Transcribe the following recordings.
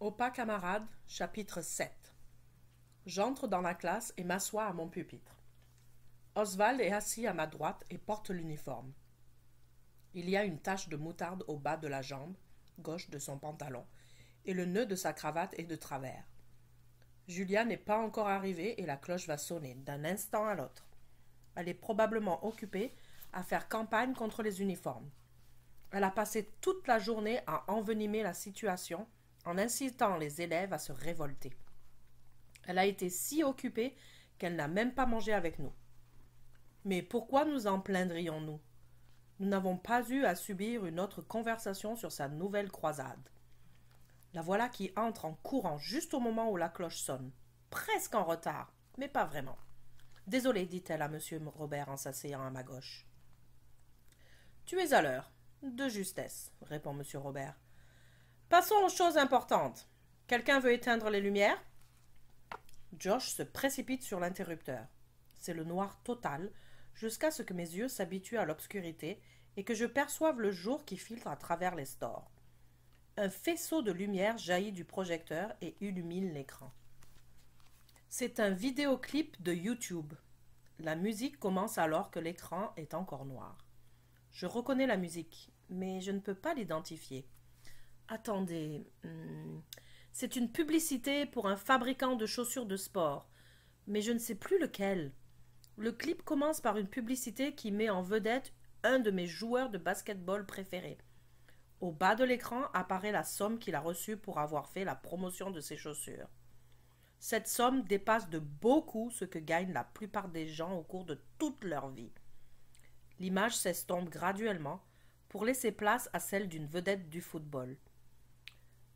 Au pas camarade, chapitre 7. J'entre dans la classe et m'assois à mon pupitre. Oswald est assis à ma droite et porte l'uniforme. Il y a une tache de moutarde au bas de la jambe gauche de son pantalon, et le nœud de sa cravate est de travers. Julia n'est pas encore arrivée et la cloche va sonner d'un instant à l'autre. Elle est probablement occupée à faire campagne contre les uniformes. Elle a passé toute la journée à envenimer la situation en incitant les élèves à se révolter. Elle a été si occupée qu'elle n'a même pas mangé avec nous. Mais pourquoi nous en plaindrions-nous? Nous n'avons pas eu à subir une autre conversation sur sa nouvelle croisade. La voilà qui entre en courant juste au moment où la cloche sonne. Presque en retard, mais pas vraiment. Désolée, dit-elle à M. Robert en s'asseyant à ma gauche. Tu es à l'heure. De justesse, répond M. Robert. Passons aux choses importantes. Quelqu'un veut éteindre les lumières? Josh se précipite sur l'interrupteur. C'est le noir total, jusqu'à ce que mes yeux s'habituent à l'obscurité et que je perçoive le jour qui filtre à travers les stores. Un faisceau de lumière jaillit du projecteur et illumine l'écran. C'est un vidéoclip de YouTube. La musique commence alors que l'écran est encore noir. Je reconnais la musique, mais je ne peux pas l'identifier. Attendez, c'est une publicité pour un fabricant de chaussures de sport, mais je ne sais plus lequel. Le clip commence par une publicité qui met en vedette un de mes joueurs de basket-ball préférés. Au bas de l'écran apparaît la somme qu'il a reçue pour avoir fait la promotion de ses chaussures. Cette somme dépasse de beaucoup ce que gagnent la plupart des gens au cours de toute leur vie. L'image s'estompe graduellement pour laisser place à celle d'une vedette du football.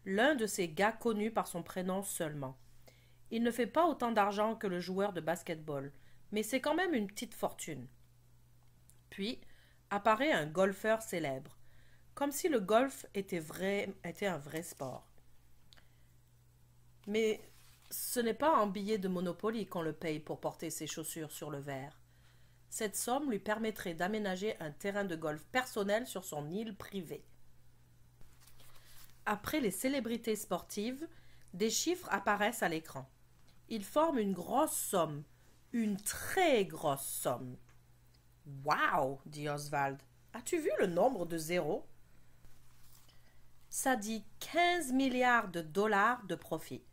L'un de ces gars connus par son prénom seulement. Il ne fait pas autant d'argent que le joueur de basket-ball, mais c'est quand même une petite fortune. Puis apparaît un golfeur célèbre, comme si le golf était un vrai sport. Mais ce n'est pas en billets de Monopoly qu'on le paye pour porter ses chaussures sur le verre. Cette somme lui permettrait d'aménager un terrain de golf personnel sur son île privée. Après les célébrités sportives, des chiffres apparaissent à l'écran. Ils forment une grosse somme, une très grosse somme. « Waouh !» dit Oswald. « As-tu vu le nombre de zéros ?» Ça dit 15 milliards de dollars de profit.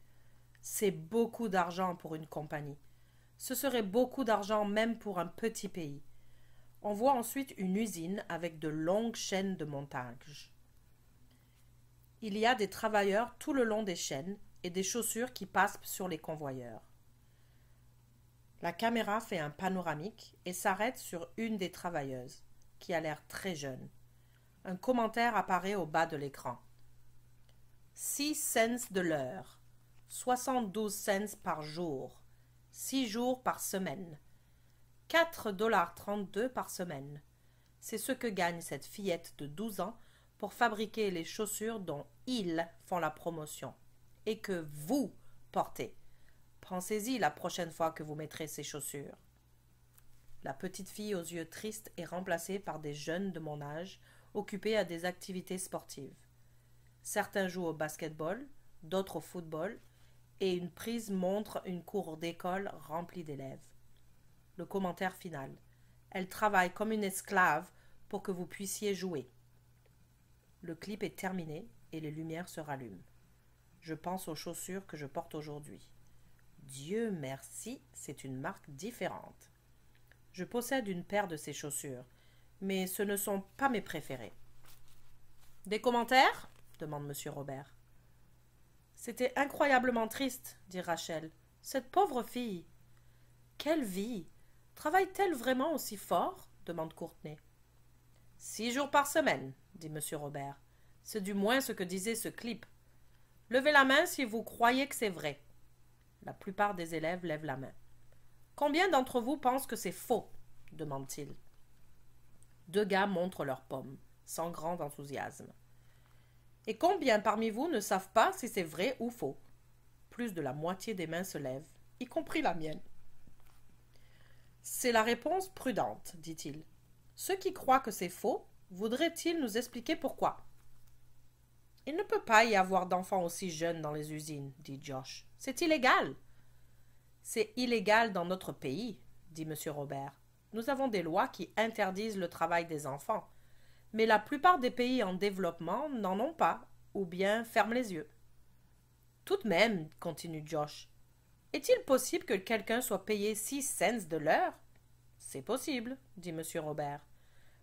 C'est beaucoup d'argent pour une compagnie. Ce serait beaucoup d'argent même pour un petit pays. On voit ensuite une usine avec de longues chaînes de montage. Il y a des travailleurs tout le long des chaînes et des chaussures qui passent sur les convoyeurs. La caméra fait un panoramique et s'arrête sur une des travailleuses, qui a l'air très jeune. Un commentaire apparaît au bas de l'écran. 6 cents de l'heure, 72 cents par jour, 6 jours par semaine, 4,32 $ par semaine. C'est ce que gagne cette fillette de 12 ans pour fabriquer les chaussures dont ils font la promotion et que vous portez. Pensez-y la prochaine fois que vous mettrez ces chaussures. La petite fille aux yeux tristes est remplacée par des jeunes de mon âge occupés à des activités sportives. Certains jouent au basket-ball, d'autres au football, et une prise montre une cour d'école remplie d'élèves. Le commentaire final. Elle travaille comme une esclave pour que vous puissiez jouer. Le clip est terminé et les lumières se rallument. Je pense aux chaussures que je porte aujourd'hui. Dieu merci, c'est une marque différente. Je possède une paire de ces chaussures, mais ce ne sont pas mes préférées. Des commentaires? Demande M. Robert. C'était incroyablement triste, dit Rachel. Cette pauvre fille. Quelle vie! Travaille-t-elle vraiment aussi fort? Demande Courtney. 6 jours par semaine, dit M. Robert. C'est du moins ce que disait ce clip. Levez la main si vous croyez que c'est vrai. La plupart des élèves lèvent la main. Combien d'entre vous pensent que c'est faux? Demande-t-il. 2 gars montrent leurs pommes, sans grand enthousiasme. Et combien parmi vous ne savent pas si c'est vrai ou faux? Plus de la moitié des mains se lèvent, y compris la mienne. C'est la réponse prudente, dit-il. Ceux qui croient que c'est faux, voudraient-ils nous expliquer pourquoi? Il ne peut pas y avoir d'enfants aussi jeunes dans les usines, dit Josh. C'est illégal. C'est illégal dans notre pays, dit M. Robert. Nous avons des lois qui interdisent le travail des enfants. Mais la plupart des pays en développement n'en ont pas, ou bien ferment les yeux. Tout de même, continue Josh, est-il possible que quelqu'un soit payé 6 cents de l'heure? C'est possible, dit M. Robert.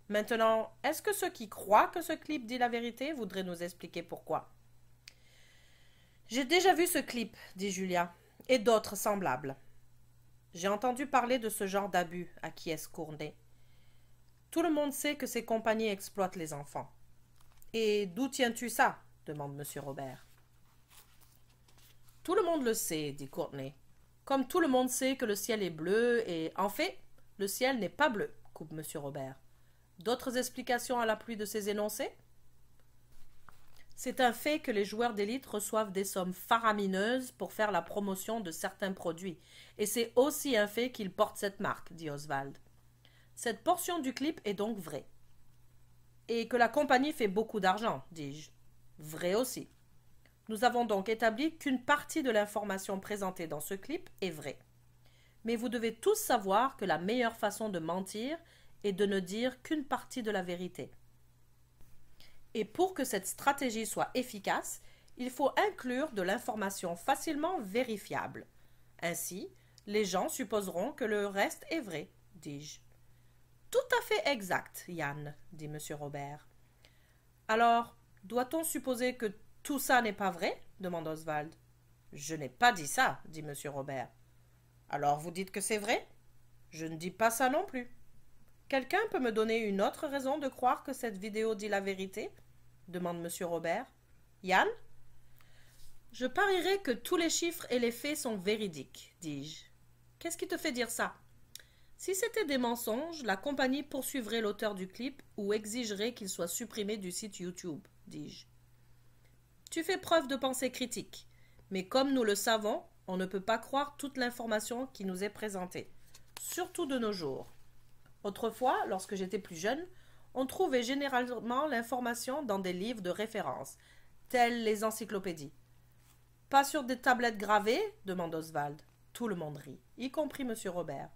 Maintenant, est-ce que ceux qui croient que ce clip dit la vérité voudraient nous expliquer pourquoi? J'ai déjà vu ce clip, dit Julia, et d'autres semblables. J'ai entendu parler de ce genre d'abus, acquiesce Cournet. Tout le monde sait que ces compagnies exploitent les enfants. Et d'où tiens-tu ça? Demande M. Robert. Tout le monde le sait, dit Courtney. Comme tout le monde sait que le ciel est bleu et, en fait, le ciel n'est pas bleu, coupe M. Robert. D'autres explications à l'appui de ces énoncés? C'est un fait que les joueurs d'élite reçoivent des sommes faramineuses pour faire la promotion de certains produits. Et c'est aussi un fait qu'ils portent cette marque, dit Oswald. Cette portion du clip est donc vraie. Et que la compagnie fait beaucoup d'argent, dis-je. Vrai aussi. Nous avons donc établi qu'une partie de l'information présentée dans ce clip est vraie. Mais vous devez tous savoir que la meilleure façon de mentir est de ne dire qu'une partie de la vérité. Et pour que cette stratégie soit efficace, il faut inclure de l'information facilement vérifiable. Ainsi, les gens supposeront que le reste est vrai, dis-je. Tout à fait exact, Yann, dit M. Robert. Alors, doit-on supposer que tout ça n'est pas vrai? Demande Oswald. Je n'ai pas dit ça, dit M. Robert. Alors vous dites que c'est vrai? Je ne dis pas ça non plus. Quelqu'un peut me donner une autre raison de croire que cette vidéo dit la vérité? Demande M. Robert. Yann? Je parierais que tous les chiffres et les faits sont véridiques, dis-je. Qu'est-ce qui te fait dire ça? Si c'était des mensonges, la compagnie poursuivrait l'auteur du clip ou exigerait qu'il soit supprimé du site YouTube, dis-je. Tu fais preuve de pensée critique, mais comme nous le savons, on ne peut pas croire toute l'information qui nous est présentée, surtout de nos jours. Autrefois, lorsque j'étais plus jeune, on trouvait généralement l'information dans des livres de référence, tels les encyclopédies. Pas sur des tablettes gravées? Demande Oswald. Tout le monde rit, y compris M. Robert.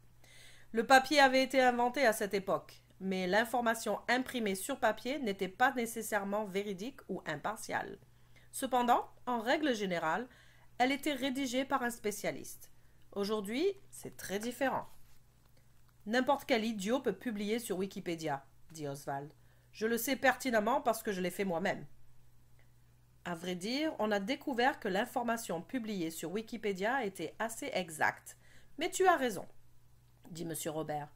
Le papier avait été inventé à cette époque, mais l'information imprimée sur papier n'était pas nécessairement véridique ou impartiale. Cependant, en règle générale, elle était rédigée par un spécialiste. Aujourd'hui, c'est très différent. N'importe quel idiot peut publier sur Wikipédia, dit Oswald. Je le sais pertinemment parce que je l'ai fait moi-même. À vrai dire, on a découvert que l'information publiée sur Wikipédia était assez exacte. Mais tu as raison, dit M. Robert.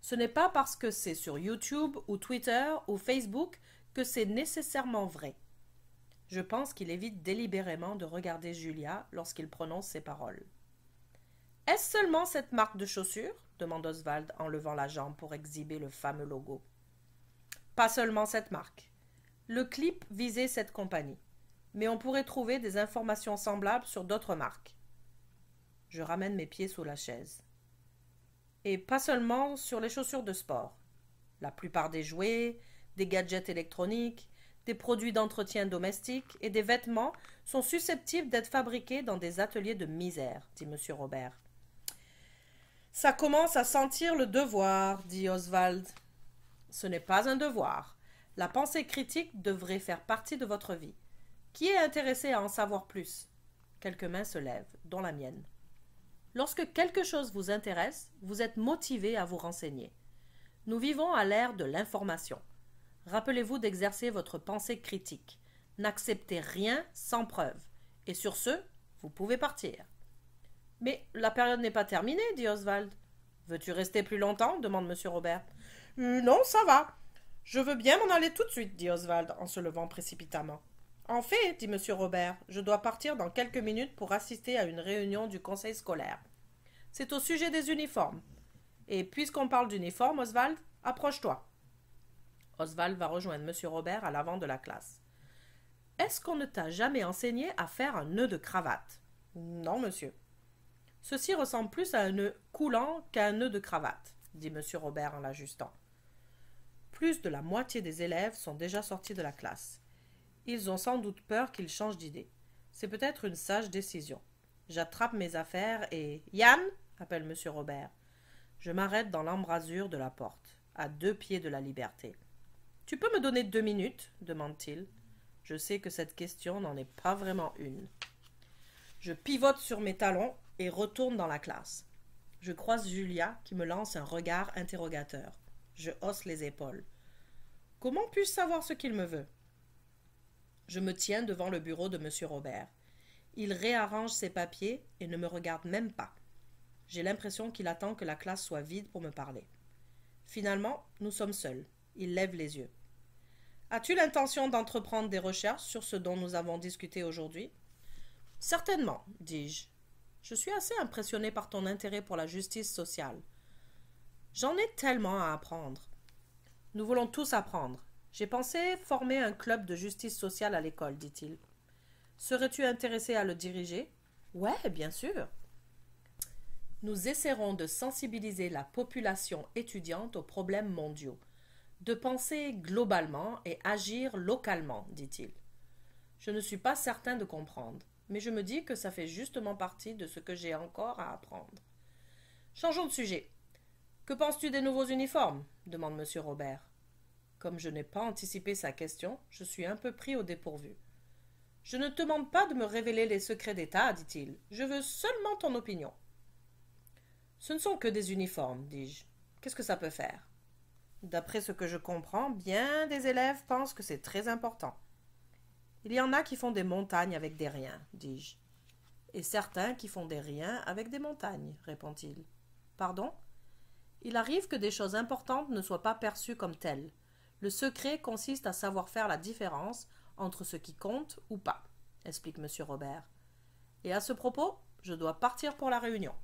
Ce n'est pas parce que c'est sur YouTube ou Twitter ou Facebook que c'est nécessairement vrai. Je pense qu'il évite délibérément de regarder Julia lorsqu'il prononce ces paroles. « Est-ce seulement cette marque de chaussures ?» demande Oswald en levant la jambe pour exhiber le fameux logo. « Pas seulement cette marque. Le clip visait cette compagnie, mais on pourrait trouver des informations semblables sur d'autres marques. » Je ramène mes pieds sous la chaise. « Et pas seulement sur les chaussures de sport. La plupart des jouets, des gadgets électroniques, des produits d'entretien domestique et des vêtements sont susceptibles d'être fabriqués dans des ateliers de misère, dit M. Robert. Ça commence à sentir le devoir, dit Oswald. Ce n'est pas un devoir. La pensée critique devrait faire partie de votre vie. Qui est intéressé à en savoir plus? Quelques mains se lèvent, dont la mienne. Lorsque quelque chose vous intéresse, vous êtes motivé à vous renseigner. Nous vivons à l'ère de l'information. Rappelez-vous d'exercer votre pensée critique. N'acceptez rien sans preuve. Et sur ce, vous pouvez partir. Mais la période n'est pas terminée, dit Oswald. Veux-tu rester plus longtemps? Demande M. Robert. Non, ça va. Je veux bien m'en aller tout de suite, dit Oswald en se levant précipitamment. En fait, dit M. Robert, je dois partir dans quelques minutes pour assister à une réunion du conseil scolaire. C'est au sujet des uniformes. Et puisqu'on parle d'uniformes, Oswald, approche-toi. Oswald va rejoindre M. Robert à l'avant de la classe. « Est-ce qu'on ne t'a jamais enseigné à faire un nœud de cravate ?»« Non, monsieur. »« Ceci ressemble plus à un nœud coulant qu'à un nœud de cravate, » dit M. Robert en l'ajustant. Plus de la moitié des élèves sont déjà sortis de la classe. Ils ont sans doute peur qu'il change d'idée. C'est peut-être une sage décision. J'attrape mes affaires et... Yann appelle M. Robert. Je m'arrête dans l'embrasure de la porte, à 2 pieds de la liberté. Tu peux me donner 2 minutes demande-t-il. Je sais que cette question n'en est pas vraiment une. Je pivote sur mes talons et retourne dans la classe. Je croise Julia qui me lance un regard interrogateur. Je hausse les épaules. Comment puis-je savoir ce qu'il me veut? Je me tiens devant le bureau de M. Robert. Il réarrange ses papiers et ne me regarde même pas. J'ai l'impression qu'il attend que la classe soit vide pour me parler. Finalement, nous sommes seuls. Il lève les yeux. As-tu l'intention d'entreprendre des recherches sur ce dont nous avons discuté aujourd'hui? Certainement, dis-je. Je suis assez impressionné par ton intérêt pour la justice sociale. J'en ai tellement à apprendre. Nous voulons tous apprendre. J'ai pensé former un club de justice sociale à l'école, dit-il. Serais-tu intéressé à le diriger? Ouais, bien sûr. Nous essaierons de sensibiliser la population étudiante aux problèmes mondiaux, de penser globalement et agir localement, dit-il. Je ne suis pas certain de comprendre, mais je me dis que ça fait justement partie de ce que j'ai encore à apprendre. Changeons de sujet. Que penses-tu des nouveaux uniformes? Demande M. Robert. Comme je n'ai pas anticipé sa question, je suis un peu pris au dépourvu. Je ne te demande pas de me révéler les secrets d'État, dit-il. Je veux seulement ton opinion. Ce ne sont que des uniformes, dis-je. Qu'est-ce que ça peut faire? D'après ce que je comprends, bien des élèves pensent que c'est très important. Il y en a qui font des montagnes avec des riens, dis-je. Et certains qui font des riens avec des montagnes, répond-il. Pardon? Il arrive que des choses importantes ne soient pas perçues comme telles. Le secret consiste à savoir faire la différence entre ce qui compte ou pas, explique M. Robert. Et à ce propos, je dois partir pour la réunion.